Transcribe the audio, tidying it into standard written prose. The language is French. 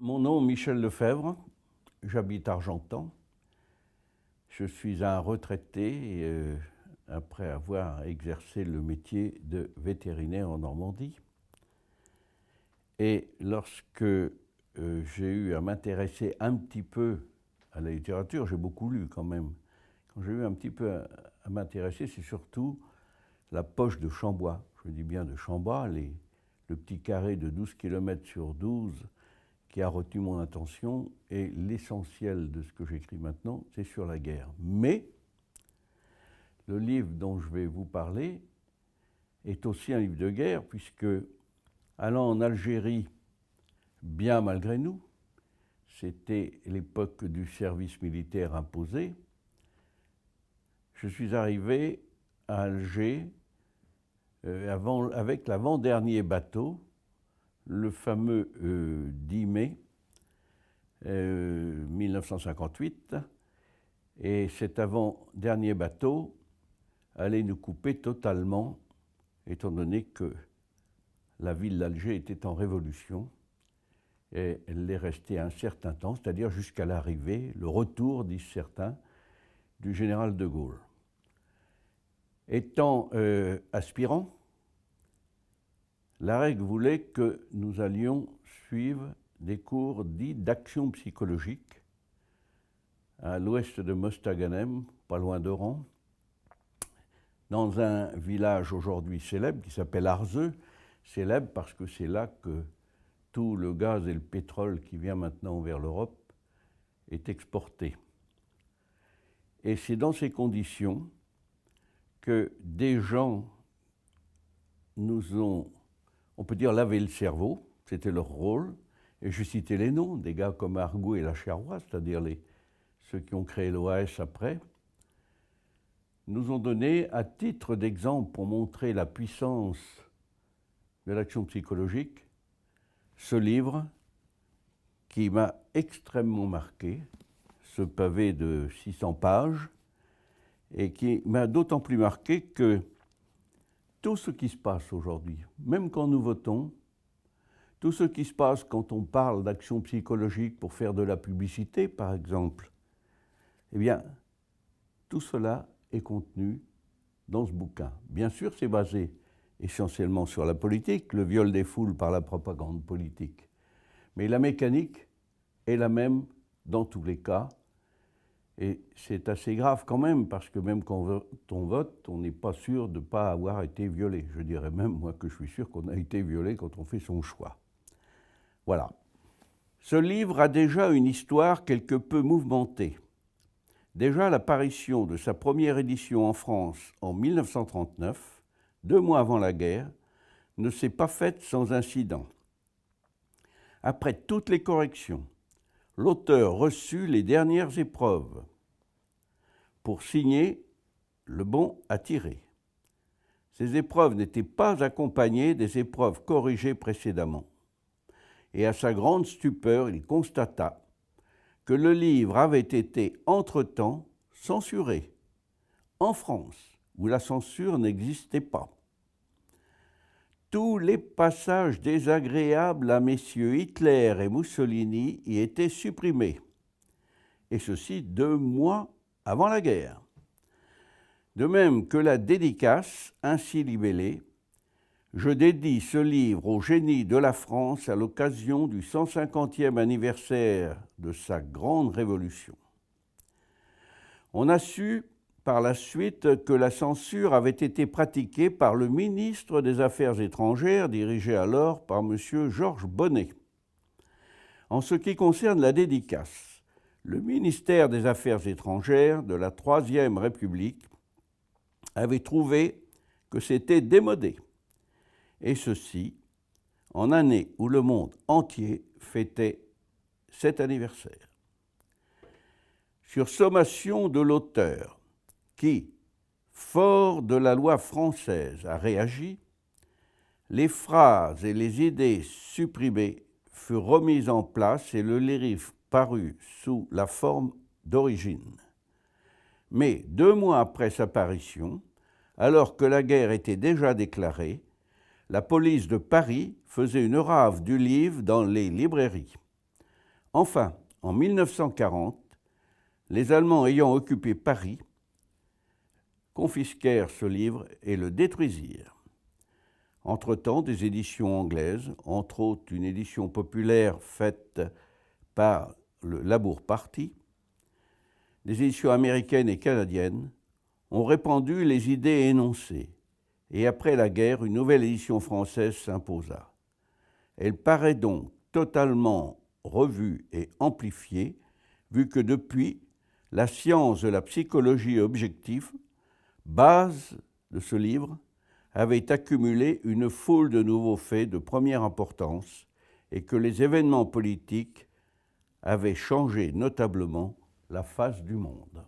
Mon nom, Michel Lefebvre, j'habite Argentan. Je suis un retraité après avoir exercé le métier de vétérinaire en Normandie. Et lorsque j'ai eu à m'intéresser un petit peu à la littérature, j'ai beaucoup lu quand même. Quand j'ai eu un petit peu à m'intéresser, c'est surtout la poche de Chambois. Je dis bien de Chambois, le petit carré de 12 km sur 12 qui a retenu mon attention, et l'essentiel de ce que j'écris maintenant, c'est sur la guerre. Mais le livre dont je vais vous parler est aussi un livre de guerre, puisque allant en Algérie, bien malgré nous, c'était l'époque du service militaire imposé, je suis arrivé à Alger avec l'avant-dernier bateau, le fameux 10 mai 1958, et cet avant-dernier bateau allait nous couper totalement, étant donné que la ville d'Alger était en révolution, et elle est restée un certain temps, c'est-à-dire jusqu'à l'arrivée, le retour, disent certains, du général de Gaulle. Étant aspirant, la règle voulait que nous allions suivre des cours dits d'action psychologique à l'ouest de Mostaganem, pas loin d'Oran, dans un village aujourd'hui célèbre qui s'appelle Arzeux, célèbre parce que c'est là que tout le gaz et le pétrole qui vient maintenant vers l'Europe est exporté. Et c'est dans ces conditions que des gens nous ont, on peut dire, lavé le cerveau, c'était leur rôle, et je citais les noms, des gars comme Argout et Lacherrois, c'est-à-dire ceux qui ont créé l'OAS après, nous ont donné, à titre d'exemple pour montrer la puissance de l'action psychologique, ce livre qui m'a extrêmement marqué, ce pavé de 600 pages, et qui m'a d'autant plus marqué que tout ce qui se passe aujourd'hui, même quand nous votons, tout ce qui se passe quand on parle d'action psychologique pour faire de la publicité, par exemple, eh bien, tout cela est contenu dans ce bouquin. Bien sûr, c'est basé essentiellement sur la politique, le viol des foules par la propagande politique. Mais la mécanique est la même dans tous les cas. Et c'est assez grave quand même, parce que même quand on vote, on n'est pas sûr de ne pas avoir été violé. Je dirais même, moi, que je suis sûr qu'on a été violé quand on fait son choix. Voilà. Ce livre a déjà une histoire quelque peu mouvementée. Déjà, l'apparition de sa première édition en France en 1939, 2 mois avant la guerre, ne s'est pas faite sans incident. Après toutes les corrections, l'auteur reçut les dernières épreuves pour signer le bon à tirer. Ces épreuves n'étaient pas accompagnées des épreuves corrigées précédemment. Et à sa grande stupeur, il constata que le livre avait été entre-temps censuré, en France, où la censure n'existait pas. Tous les passages désagréables à messieurs Hitler et Mussolini y étaient supprimés, et ceci 2 mois avant la guerre. De même que la dédicace, ainsi libellée, « Je dédie ce livre au génie de la France à l'occasion du 150e anniversaire de sa grande révolution. » On a su par la suite que la censure avait été pratiquée par le ministre des Affaires étrangères, dirigé alors par M. Georges Bonnet. En ce qui concerne la dédicace, le ministère des Affaires étrangères de la Troisième République avait trouvé que c'était démodé, et ceci en année où le monde entier fêtait cet anniversaire. Sur sommation de l'auteur, qui, fort de la loi française, a réagi, les phrases et les idées supprimées furent remises en place et le livre parut sous la forme d'origine. Mais 2 mois après sa parution, alors que la guerre était déjà déclarée, la police de Paris faisait une rave du livre dans les librairies. Enfin, en 1940, les Allemands ayant occupé Paris confisquèrent ce livre et le détruisirent. Entre-temps, des éditions anglaises, entre autres une édition populaire faite par le Labour Party, des éditions américaines et canadiennes, ont répandu les idées énoncées, et après la guerre, une nouvelle édition française s'imposa. Elle paraît donc totalement revue et amplifiée, vu que depuis, la science de la psychologie objective, base de ce livre, avait accumulé une foule de nouveaux faits de première importance et que les événements politiques avaient changé notablement la face du monde.